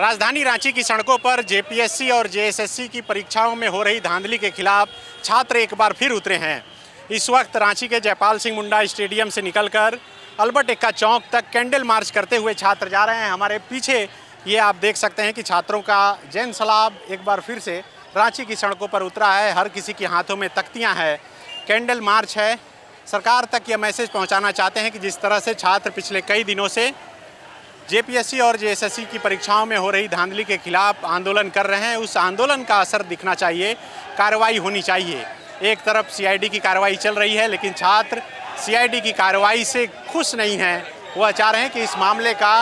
राजधानी रांची की सड़कों पर जेपीएससी और जेएसएससी की परीक्षाओं में हो रही धांधली के खिलाफ छात्र एक बार फिर उतरे हैं। इस वक्त रांची के जयपाल सिंह मुंडा स्टेडियम से निकलकर अल्बर्ट एक्का चौक तक कैंडल मार्च करते हुए छात्र जा रहे हैं। हमारे पीछे ये आप देख सकते हैं कि छात्रों का जन सैलाब एक बार फिर से रांची की सड़कों पर उतरा है। हर किसी के हाथों में तख्तियाँ हैं, कैंडल मार्च है। सरकार तक यह मैसेज पहुँचाना चाहते हैं कि जिस तरह से छात्र पिछले कई दिनों से जेपीएससी और जेएसएससी की परीक्षाओं में हो रही धांधली के खिलाफ आंदोलन कर रहे हैं, उस आंदोलन का असर दिखना चाहिए, कार्रवाई होनी चाहिए। एक तरफ सीआईडी की कार्रवाई चल रही है, लेकिन छात्र सीआईडी की कार्रवाई से खुश नहीं हैं। वह चाह रहे हैं कि इस मामले का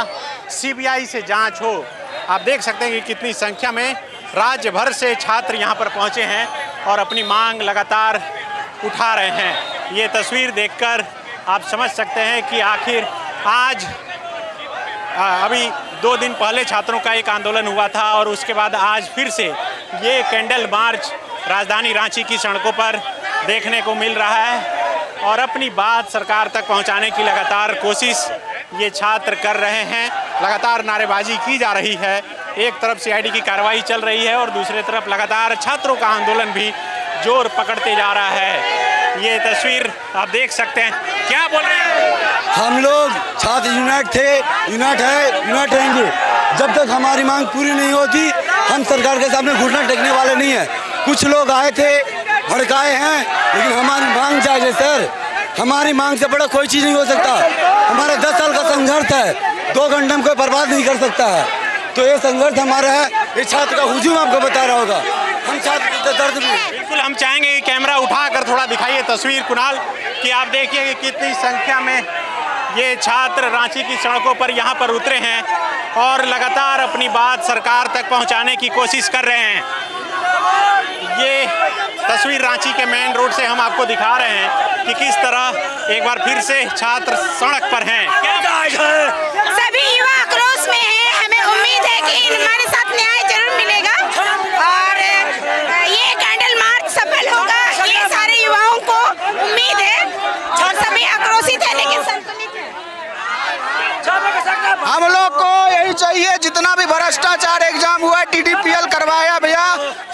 सीबीआई से जांच हो। आप देख सकते हैं कि कितनी संख्या में राज्य भर से छात्र यहां पर पहुंचे हैं और अपनी मांग लगातार उठा रहे हैं। ये तस्वीर देखकर आप समझ सकते हैं कि आखिर आज अभी 2 दिन पहले छात्रों का एक आंदोलन हुआ था और उसके बाद आज फिर से ये कैंडल मार्च राजधानी रांची की सड़कों पर देखने को मिल रहा है और अपनी बात सरकार तक पहुंचाने की लगातार कोशिश ये छात्र कर रहे हैं। लगातार नारेबाजी की जा रही है। एक तरफ सीआईडी की कार्रवाई चल रही है और दूसरी तरफ लगातार छात्रों का आंदोलन भी जोर पकड़ते जा रहा है। ये तस्वीर आप देख सकते हैं। क्या बोल रहे हैं? हम लोग छात्र यूनाइट थे, यूनाइट है, यूनाइट रहेंगे। जब तक हमारी मांग पूरी नहीं होती हम सरकार के सामने घुटना टेकने वाले नहीं हैं। कुछ लोग आए थे, भड़काए हैं, लेकिन हमारी मांग जायज़ है सर। हमारी मांग से बड़ा कोई चीज़ नहीं हो सकता। हमारा 10 साल का संघर्ष है, 2 घंटे में कोई बर्बाद नहीं कर सकता है। तो ये संघर्ष हमारा है। ये छात्र का हुजूम आपको बता रहा होगा। हम छात्र दर्द में बिल्कुल हम चाहेंगे कि कैमरा उठाकर थोड़ा दिखाइए तस्वीर कुणाल कि आप देखिए कि कितनी संख्या में ये छात्र रांची की सड़कों पर यहाँ पर उतरे हैं और लगातार अपनी बात सरकार तक पहुँचाने की कोशिश कर रहे हैं। ये तस्वीर रांची के मेन रोड से हम आपको दिखा रहे हैं कि किस तरह एक बार फिर से छात्र सड़क पर हैं। सभी युवा आक्रोश में हैं। हमें उम्मीद है कि हमारे साथ न्याय जरूर मिलेगा और ये कैंडल मार्च सफल होगा। ये सारे युवाओं को उम्मीद है और सभी आक्रोशित है लेकिन संतुलित है। हम लोग को यही चाहिए, जितना भी भ्रष्टाचार एग्जाम हुआ, टीडीपीएल करवाया भैया,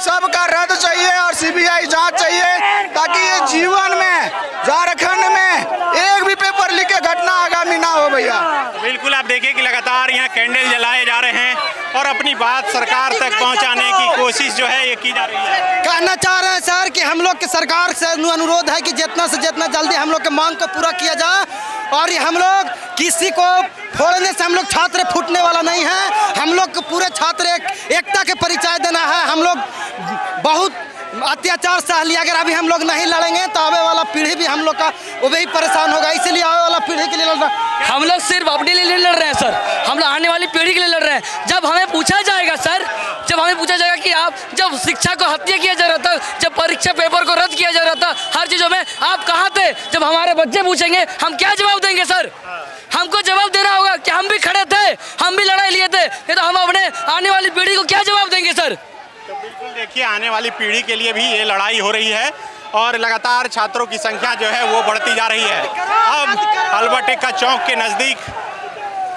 सबका रद्द चाहिए और सीबीआई जांच चाहिए, ताकि ये जीवन में झारखंड में एक भी पेपर लीक के घटना आगामी ना हो भैया। बिल्कुल आप देखिए कि लगातार यहाँ कैंडल जलाए जा रहे हैं और अपनी बात सरकार तक पहुँचाने की कोशिश जो है ये की जा रही है। कहना चाह रहे हैं सर कि हम लोग के सरकार से अनुरोध है कि जितना से जितना जल्दी हम लोग के मांग को पूरा किया जाए और ये हम लोग किसी को फोड़ने से हम लोग छात्र फूटने वाला नहीं है। हम लोग को पूरे छात्र एकता के परिचय देना है। हम लोग बहुत अत्याचार सह लिया, अगर अभी हम लोग नहीं लड़ेंगे तो आने वाला पीढ़ी भी हम लोग का वो भी परेशान होगा। इसीलिए आने वाला पीढ़ी के लिए लड़ रहा है। हम लोग सिर्फ अपने लिए नहीं लड़ रहे हैं सर, हम लोग आने वाली पीढ़ी के लिए लड़ रहे हैं। जब हमें पूछा जाएगा सर, जब हमें पूछा जाएगा कि आप जब शिक्षा को हत्या किया जा रहा था, जब परीक्षा पेपर को रद्द किया जा रहा था, हर चीज़ों में आप कहाँ थे? जब हमारे बच्चे पूछेंगे हम क्या जवाब देंगे सर? हमको जवाब देना होगा कि हम भी खड़े थे, हम भी लड़ाई लिए थे, ये तो हम अपने आने वाली पीढ़ी को क्या जवाब देंगे सर? तो बिल्कुल देखिए आने वाली पीढ़ी के लिए भी ये लड़ाई हो रही है और लगातार छात्रों की संख्या जो है वो बढ़ती जा रही है। अब अल्बर्ट एक्का चौक के नज़दीक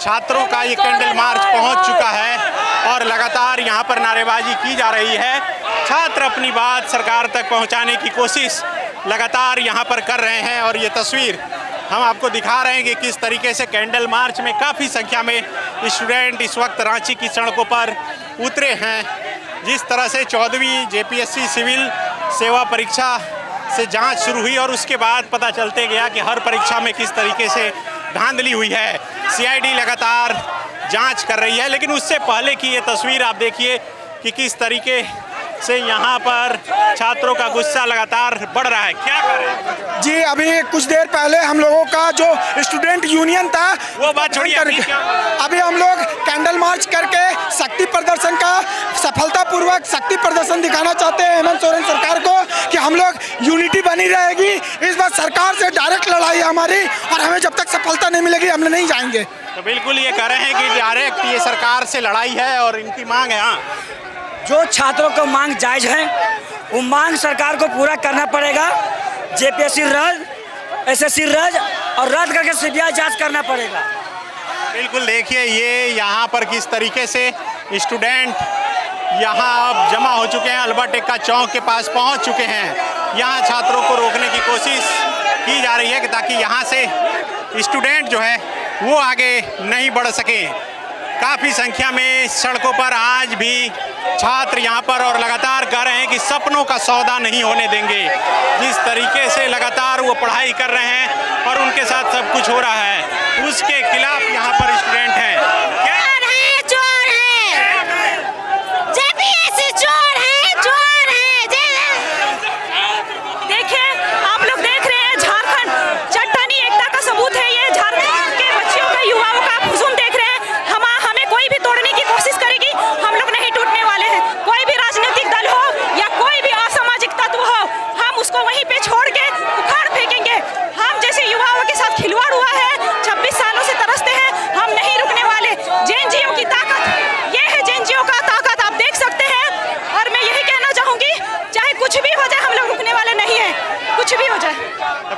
छात्रों का ये कैंडल मार्च पहुंच चुका है और लगातार यहां पर नारेबाजी की जा रही है। छात्र अपनी बात सरकार तक पहुंचाने की कोशिश लगातार यहां पर कर रहे हैं और ये तस्वीर हम आपको दिखा रहे हैं कि किस तरीके से कैंडल मार्च में काफ़ी संख्या में स्टूडेंट इस वक्त रांची की सड़कों पर उतरे हैं। जिस तरह से 14वीं जेपीएससी सिविल सेवा परीक्षा से जांच शुरू हुई और उसके बाद पता चलते गया कि हर परीक्षा में किस तरीके से धांधली हुई है। सीआईडी लगातार जांच कर रही है, लेकिन उससे पहले की ये तस्वीर आप देखिए कि किस तरीके से यहाँ पर छात्रों का गुस्सा लगातार बढ़ रहा है। क्या करें जी, अभी कुछ देर पहले हम लोगों का जो स्टूडेंट यूनियन था वो बात छोड़िए, अभी हम लोग कैंडल मार्च करके शक्ति प्रदर्शन का सफलतापूर्वक शक्ति प्रदर्शन दिखाना चाहते हैं हेमंत सोरेन सरकार को कि हम लोग यूनिटी बनी रहेगी। इस बार सरकार से डायरेक्ट लड़ाई है हमारी और हमें जब तक सफलता नहीं मिलेगी हम नहीं जाएंगे। तो बिल्कुल ये कह रहे हैं कि डायरेक्ट ये सरकार से लड़ाई है और इनकी मांग है। हाँ, जो छात्रों को मांग जायज़ है वो मांग सरकार को पूरा करना पड़ेगा। जेपीएससी रद्द, एसएससी रद्द और रद्द करके सीबीआई जांच करना पड़ेगा। बिल्कुल देखिए ये यहाँ पर किस तरीके से स्टूडेंट यहाँ अब जमा हो चुके हैं, अल्बर्ट एक्का चौक के पास पहुँच चुके हैं। यहाँ छात्रों को रोकने की कोशिश की जा रही है ताकि यहाँ से स्टूडेंट जो है वो आगे नहीं बढ़ सके। काफ़ी संख्या में सड़कों पर आज भी छात्र यहाँ पर और लगातार कह रहे हैं कि सपनों का सौदा नहीं होने देंगे। जिस तरीके से लगातार वो पढ़ाई कर रहे हैं और उनके साथ सब कुछ हो रहा है, उसके खिलाफ यहाँ पर स्टूडेंट हैं।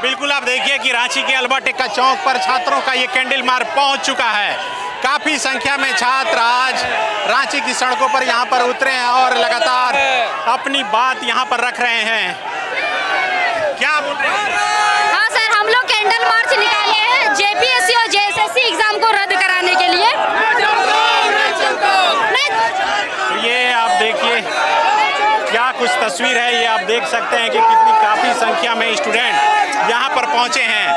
बिल्कुल आप देखिए कि रांची के अल्बर्ट एक्का चौक पर छात्रों का ये कैंडल मार्च पहुंच चुका है। काफ़ी संख्या में छात्र आज रांची की सड़कों पर यहाँ पर उतरे हैं और लगातार अपनी बात यहाँ पर रख रहे हैं। क्या बोल रहे हैं? हाँ सर, हम लोग कैंडल मार्च निकाले हैं जेपीएससी और जेएसएससी एग्जाम को रद्द कराने के लिए। तो ये आप देखिए क्या कुछ तस्वीर है, ये आप देख सकते हैं कि कितनी काफ़ी संख्या में स्टूडेंट यहाँ पर पहुँचे हैं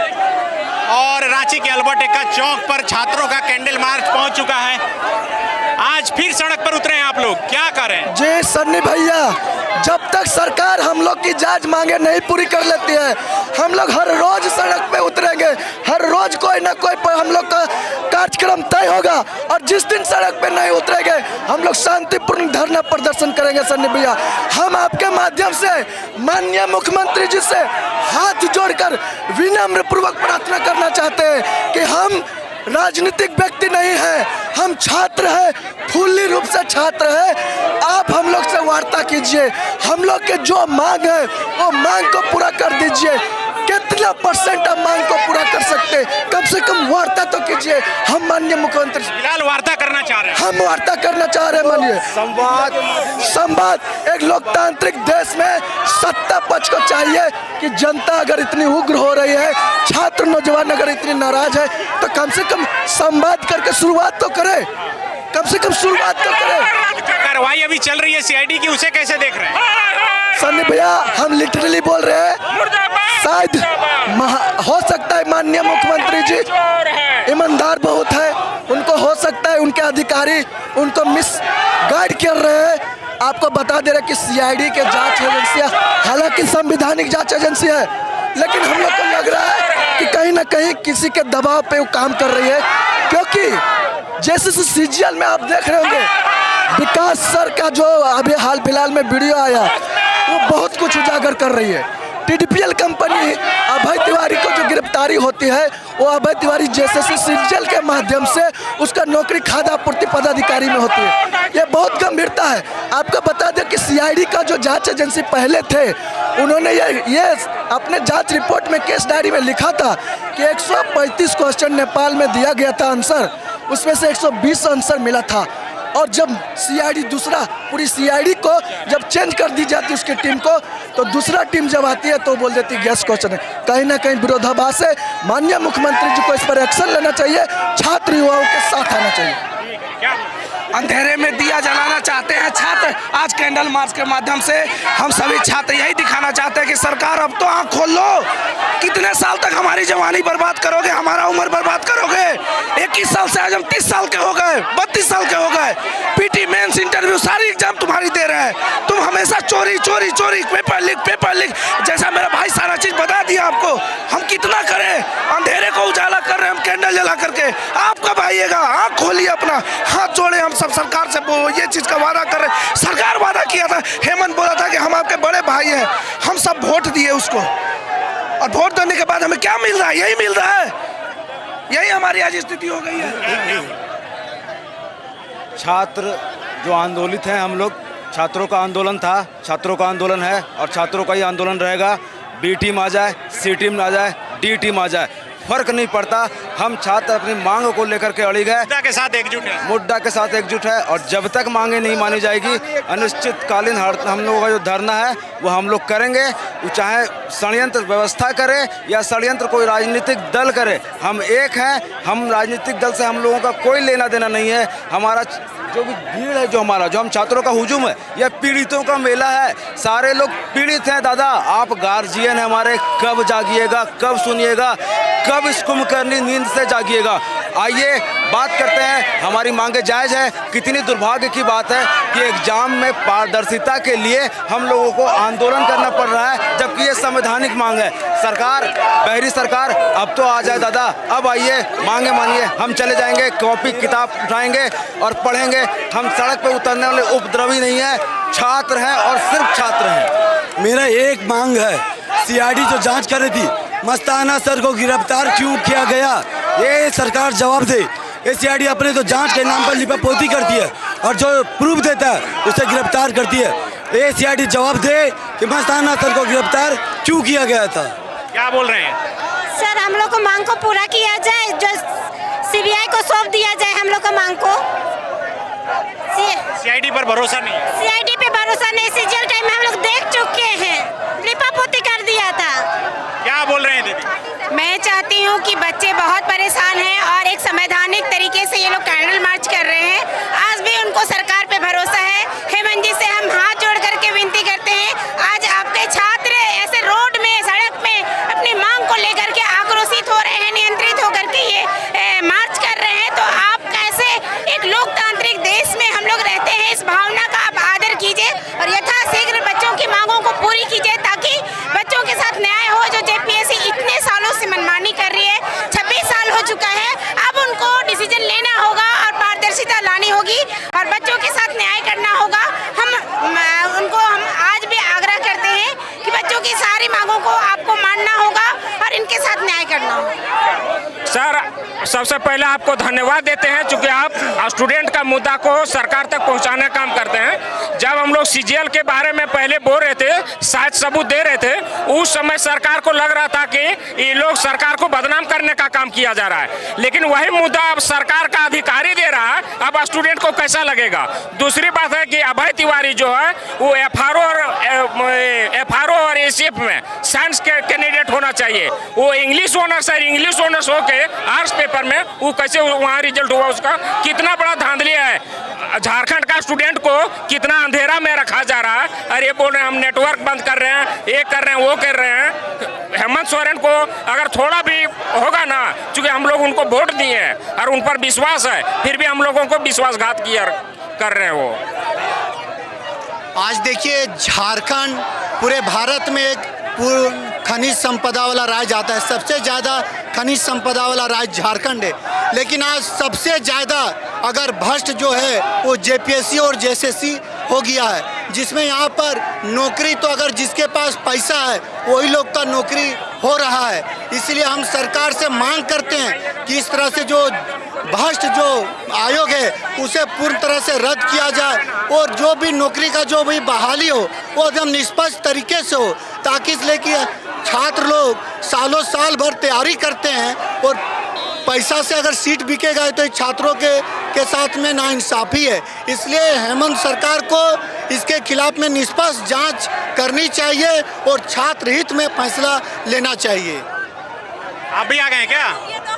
और रांची के अल्बर्ट एक्का चौक पर छात्रों का कैंडल मार्च पहुँच चुका है। आज फिर सड़क पर उतरे हैं आप लोग, क्या करें? जी सन्नी भैया, जब तक सरकार हम लोग की जांच मांगे नहीं पूरी कर लेती है, हम लोग हर रोज सड़क पे उतरेंगे। हर रोज कोई ना कोई पर हम लोग का कार्यक्रम तय होगा और जिस दिन सड़क पे नहीं उतरेंगे हम लोग शांतिपूर्ण धरना प्रदर्शन करेंगे। सन्नी भैया, हम आपके माध्यम से माननीय मुख्यमंत्री जी से हाथ जोड़कर विनम्र पूर्वक प्रार्थना करना चाहते हैं कि हम राजनीतिक व्यक्ति नहीं है, हम छात्र हैं, फुल्ली रूप से छात्र हैं। आप हम लोग से वार्ता कीजिए, हम लोग के जो मांग है वो मांग को पूरा कर दीजिए। कितना % आप मांग को पूरा कर सकते हैं, कम से कम वार्ता तो कीजिए। हम माननीय मुख्यमंत्री फिलहाल वार्ता करना चाह रहे हैं, हम वार्ता करना चाह रहे हैं। मानिए संवाद एक लोकतांत्रिक देश में सत्ता पक्ष को चाहिए कि जनता अगर इतनी उग्र हो रही है, छात्र नौजवान अगर इतनी नाराज है, तो कम से कम संवाद करके शुरुआत तो करें, कम से कम शुरुआत तो करें। कार्रवाई अभी चल रही है सीआईडी की, उसे कैसे देख रहे हैं? सन्नी भैया, हम लिटरली बोल रहे हैं, शायद हो सकता है माननीय मुख्यमंत्री जी ईमानदार बहुत है, उनको हो सकता है उनके अधिकारी उनको मिस गाइड कर रहे हैं। आपको बता दे रहे कि सीआईडी के जांच एजेंसियां हालांकि संवैधानिक जांच एजेंसी है, लेकिन हम लोग को लग रहा है कि कहीं ना कहीं किसी के दबाव पे वो काम कर रही है। क्योंकि जैसे सीजीएल में आप देख रहे होंगे, विकास सर का जो अभी हाल फिलहाल में वीडियो आया वो बहुत कुछ उजागर कर रही है। टीडीपीएल कंपनी अभय तिवारी को जो गिरफ्तारी होती है, वो अभय तिवारी जेएसएससी सीजीएल के माध्यम से उसका नौकरी खाद्य आपूर्ति पदाधिकारी में होती है। ये बहुत गंभीरता है। आपको बता दें कि सीआईडी का जो जांच एजेंसी पहले थे, उन्होंने ये अपने जांच रिपोर्ट में केस डायरी में लिखा था कि 135 क्वेश्चन नेपाल में दिया गया था आंसर, उसमें से 120 आंसर मिला था। और जब सीआईडी दूसरा पूरी सीआईडी को जब चेंज कर दी जाती उसकी टीम को, तो दूसरा टीम जब आती है तो बोल देती गैस क्वेश्चन है। कहीं ना कहीं विरोधाभास है। माननीय मुख्यमंत्री जी को इस पर एक्शन लेना चाहिए, छात्र युवाओं के साथ आना चाहिए। अंधेरे में दिया जलाना चाहते हैं छात्र। आज कैंडल मार्च के माध्यम से हम सभी छात्र यही दिखाना चाहते हैं कि सरकार अब तो आँख खोल लो। कितने साल तक हमारी जवानी बर्बाद करोगे, हमारा उम्र बर्बाद करोगे? 21 साल से आज हम 30 साल के हो गए, 32 साल के हो गए। पीटी मेंस इंटरव्यू सारी एग्जाम तुम्हारी दे रहे हैं। तुम हमेशा चोरी चोरी चोरी, पेपर लीक जैसा मेरा भाई सारा चीज बता दिया आपको। हम कितना करें, अंधेरे को उजाला कर रहे हैं हम कैंडल जला करके। आप कब आइएगा? आँख खोलिए, अपना हाथ जोड़े। हम सब सरकार से ये चीज का वादा कर रहे हैं। सरकार वादा किया था, हेमंत बोला था कि हम आपके बड़े भाई हैं। हम सब वोट दिए उसको, और वोट देने के बाद हमें क्या मिल रहा है? यही मिल रहा है। यही हमारी आज स्थिति हो गई है। छात्र जो आंदोलित हैं, हम लोग छात्रों का आंदोलन था, छात्रों का आंदोलन है और छात्रों का ही आंदोलन रहेगा। बी टीम आ जाए, सी टीम आ जाए, डी टीम आ जाए, फर्क नहीं पड़ता। हम छात्र अपनी मांग को लेकर के अड़ी गए, मुद्दा के साथ एकजुट है। मुद्दा के साथ एकजुट है और जब तक मांगे नहीं मानी जाएगी अनिश्चितकालीन हम लोगों का जो धरना है वो हम लोग करेंगे। वो चाहे षड्यंत्र व्यवस्था करे या षड्यंत्र कोई राजनीतिक दल करे, हम एक हैं। हम राजनीतिक दल से हम लोगों का कोई लेना देना नहीं है। हमारा जो भी भीड़ है, जो हम छात्रों का हुजूम है, यह पीड़ितों का मेला है। सारे लोग पीड़ित हैं दादा। आप गार्जियन हैं हमारे, कब जागिएगा, कब सुनिएगा, कब इस कुंभकर्णी नींद से जागिएगा। आइए बात करते हैं। हमारी मांगे जायज़ है। कितनी दुर्भाग्य की बात है कि एग्जाम में पारदर्शिता के लिए हम लोगों को आंदोलन करना पड़ रहा है, जबकि ये संवैधानिक मांग है। सरकार, बहरी सरकार, अब तो आ जाए दादा, अब आइए, मांगे मानिए। हम चले जाएंगे, कॉपी किताब उठाएंगे और पढ़ेंगे। हम सड़क पर उतरने वाले उपद्रवी नहीं है, छात्र हैं और सिर्फ छात्र हैं। मेरा एक मांग है, सीआईडी जो जांच कर रही थी, मस्ताना सर को गिरफ्तार क्यों किया गया, ये सरकार जवाब दे। ये सीआईडी अपने तो जांच के नाम पर लिपापोती करती है और जो प्रूफ देता है उसे गिरफ्तार करती है। ये सीआईडी जवाब दे कि मस्ताना सर को गिरफ्तार क्यों किया गया था। क्या बोल रहे हैं सर? हम लोग को मांग को पूरा किया जाए, जो सीबीआई को सौंप दिया जाए हम लोग का मांग को। सीआईडी पर भरोसा नहीं है। सीआईडी पे भरोसा नहीं। सीजीएल टाइम में हम लोग देख चुके हैं, लिपापोती कर दिया था। क्या बोल रहे हैं दीदी? मैं चाहती हूँ कि बच्चे बहुत परेशान हैं और एक संवैधानिक तरीके से ये लोग कैंडल मार्च कर रहे हैं। आज भी उनको सरकार पे भरोसा है। हेमंत जी से हम हाथ जोड़ करके विनती करते हैं, आज आपके छात्र ऐसे रोड में, सड़क में अपनी मांग को लेकर के आक्रोशित हो रहे हैं, नियंत्रित होकर के ये मार्च कर रहे हैं, तो आप कैसे, एक लोकतांत्रिक देश में हम लोग रहते हैं, इस भावना का आप आदर कीजिए और यथाशीघ्र बच्चों की मांगों को पूरी कीजिए, ताकि बच्चों के साथ न्याय हो। जो जेपीएससी इतने सालों से मनमानी कर रही है, 26 साल हो चुका है, अब उनको डिसीजन लेना होगा और पारदर्शिता लानी होगी और बच्चों के साथ न्याय करना होगा। हम आज भी आग्रह करते हैं कि बच्चों की सारी मांगों को आपको मानना होगा और इनके साथ न्याय करना होगा। सर, सबसे पहले आपको धन्यवाद देते हैं, चूँकि आप स्टूडेंट का मुद्दा को सरकार तक पहुंचाने का काम करते हैं। जब हम लोग सीजीएल के बारे में पहले बोल रहे थे, शायद सबूत दे रहे थे, उस समय सरकार को लग रहा था कि ये लोग सरकार को बदनाम करने का काम किया जा रहा है, लेकिन वही मुद्दा अब सरकार का अधिकारी दे रहा है, अब स्टूडेंट को कैसा लगेगा। दूसरी बात है कि अभय तिवारी जो है वो एफआरओ और एसीएफ में साइंस के कैंडिडेट होना चाहिए। वो इंग्लिश ऑनर्स है, इंग्लिश ऑनर्स होके आर्ट्स पेपर में वो कैसे वहाँ रिजल्ट हुआ उसका, कितना बड़ा धांधलिया है। झारखंड का स्टूडेंट को कितना अंधेरा में रखा जा रहा है। अरे बोल रहे हैं हम नेटवर्क बंद कर रहे हैं, ये कर रहे हैं, वो कर रहे हैं। हेमंत सोरेन को अगर थोड़ा भी होगा ना, चूँकि हम लोग उनको वोट दिए हैं और उन पर विश्वास है, फिर भी हम लोगों को विश्वासघात किया कर रहे हैं वो। आज देखिए, झारखंड पूरे भारत में एक खनिज संपदा वाला राज्य आता है। सबसे ज़्यादा खनिज संपदा वाला राज्य झारखंड है, लेकिन आज सबसे ज़्यादा अगर भ्रष्ट जो है वो जेपीएससी और जेएसएससी हो गया है, जिसमें यहाँ पर नौकरी तो अगर जिसके पास पैसा है वही लोग का नौकरी हो रहा है। इसलिए हम सरकार से मांग करते हैं कि इस तरह से जो भ्रष्ट जो आयोग है उसे पूर्ण तरह से रद्द किया जाए और जो भी नौकरी का जो भी बहाली हो वो एकदम निष्पक्ष तरीके से हो, ताकि इसलिए कि छात्र लोग सालों साल भर तैयारी करते हैं और पैसा से अगर सीट बिकेगा तो छात्रों के साथ में नाइंसाफ़ी है। इसलिए हेमंत सरकार को इसके खिलाफ में निष्पक्ष जांच करनी चाहिए और छात्र हित में फैसला लेना चाहिए। आप भी आ गए क्या?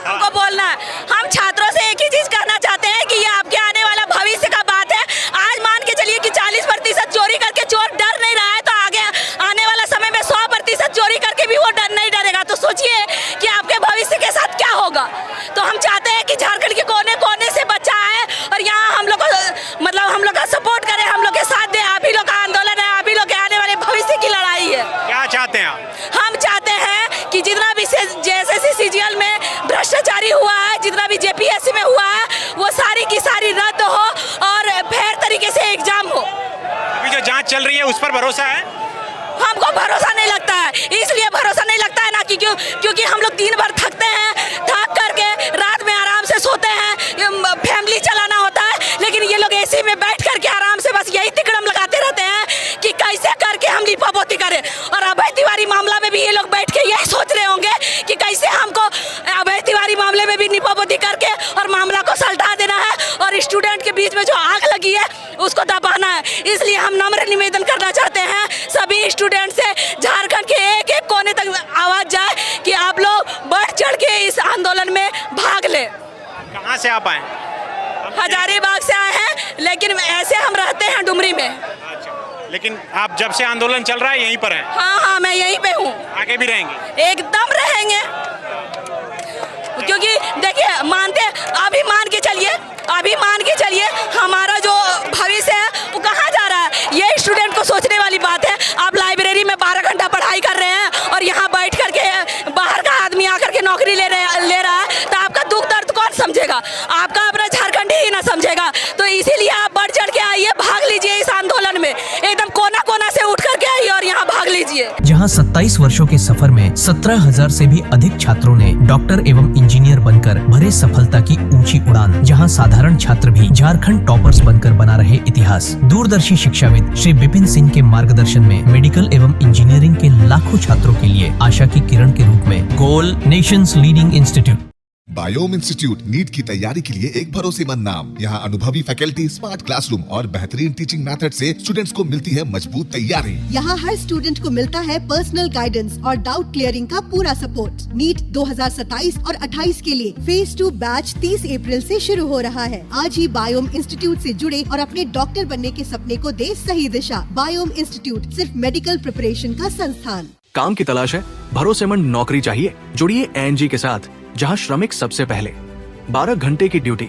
हमको बोलना है, हम छात्रों से एक ही चीज कहना चाहते हैं कि ये आपके आने वाला भविष्य का बात है। आज मान के चलिए कि 40% चोरी करके चोर डर नहीं रहा है, तो आगे आने वाला समय में 100% चोरी करके भी वो डर नहीं डरेगा। तो सोचिए कि आपके भविष्य के साथ क्या होगा। तो हम चाहते हैं कि झारखंड के कोने कोने से बच्चा आए और यहाँ हम लोग को मतलब हम लोग का सपोर्ट करें, हम लोग के साथ दे। आप ही लोग का आंदोलन है, आप ही लोग के आने वाले भविष्य की लड़ाई है। क्या चाहते हैं आप? हम चाहते हैं कि जितना भी जेएसएससी सीजीएल में भ्रष्टाचारी हुआ है, जितना भी जेपीएससी में हुआ है, वो सारी की सारी रद्द हो और फेयर तरीके से एग्जाम हो। अभी जो जांच चल रही है उस पर भरोसा है? हमको भरोसा नहीं लगता है। इसलिए भरोसा नहीं लगता है ना कि क्योंकि हम लोग दिन भर थकते हैं, थक करके रात में आराम से सोते हैं, फैमिली चलाना होता है, लेकिन ये लोग एसी में बैठ करके आराम से बस यही तिकड़म लगाते रहते हैं कि कैसे करके हम लिपापोती करें। और अभय तिवारी मामला में भी ये लोग बैठ के यही सोच रहे होंगे कि कैसे हमको बीच में जो आग लगी है उसको दबाना है। इसलिए हम नम्र निवेदन करना चाहते हैं सभी स्टूडेंट से, झारखंड के एक एक कोने तक आवाज जाए कि आप लोग बढ़ चढ़ के इस आंदोलन में भाग ले। कहाँ से आप आए? हजारीबाग से आए हैं, लेकिन ऐसे हम रहते हैं डुमरी में। लेकिन आप जब से आंदोलन चल रहा है यहीं पर हैं? हाँ, मैं यहीं पे हूँ। आगे भी रहेंगे? एकदम रहेंगे, क्योंकि देखिए अभी मान के चलिए हमारा जो भविष्य है वो कहाँ जा रहा है। ये स्टूडेंट को सोचने वाली बात है। आप लाइब्रेरी में 12 घंटा पढ़ाई कर रहे हैं और यहाँ बैठ करके बाहर का आदमी आकर के नौकरी ले रहा है, तो आपका दुख दर्द कौन समझेगा? आपका अपना झारखंड ही ना समझेगा। तो इसीलिए आप बढ़ चढ़ के आइए, भाग लीजिए इस आंदोलन में, एकदम कोना कोना से उठ करके आइए और यहाँ भाग लीजिए। जहाँ 27 वर्षों के सफर में 17,000 से भी अधिक छात्रों ने डॉक्टर एवं इंजीनियर बनकर भरे सफलता की ऊंची उड़ान, जहाँ साधारण छात्र भी झारखंड टॉपर्स बनकर बना रहे इतिहास। दूरदर्शी शिक्षाविद श्री विपिन सिंह के मार्गदर्शन में मेडिकल एवं इंजीनियरिंग के लाखों छात्रों के लिए आशा की किरण के रूप में goal nation's leading institute. Biome institute NEET की तैयारी के लिए एक भरोसेमंद नाम। यहाँ अनुभवी फैकल्टी, स्मार्ट क्लासरूम और बेहतरीन टीचिंग मेथड से स्टूडेंट्स को मिलती है मजबूत तैयारी। यहाँ हर स्टूडेंट को मिलता है पर्सनल गाइडेंस और डाउट क्लियरिंग का पूरा सपोर्ट। नीट 2027 और 28 के लिए फेज 2 बैच 30 अप्रैल से शुरू हो रहा है। आज ही बायोम इंस्टीट्यूट से जुड़े और अपने डॉक्टर बनने के सपने को दे सही दिशा। बायोम इंस्टीट्यूट सिर्फ मेडिकल प्रिपरेशन का संस्थान। काम की तलाश है, भरोसेमंद नौकरी चाहिए? जुड़िए ANG के साथ, जहां श्रमिक सबसे पहले। 12 घंटे की ड्यूटी,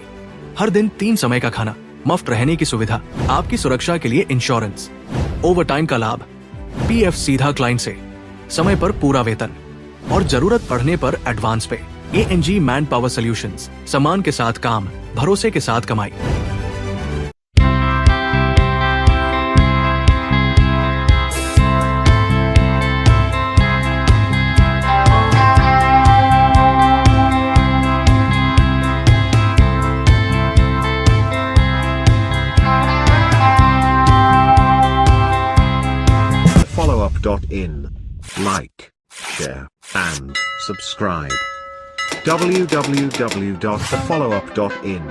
हर दिन 3 समय का खाना, मुफ्त रहने की सुविधा, आपकी सुरक्षा के लिए इंश्योरेंस, ओवरटाइम का लाभ, PF सीधा क्लाइंट से, समय पर पूरा वेतन और जरूरत पड़ने पर एडवांस पे। ANG मैन पावर सॉल्यूशंस, सम्मान के साथ काम, भरोसे के साथ कमाई। followup.in. Like, share, and subscribe. www.thefollowup.in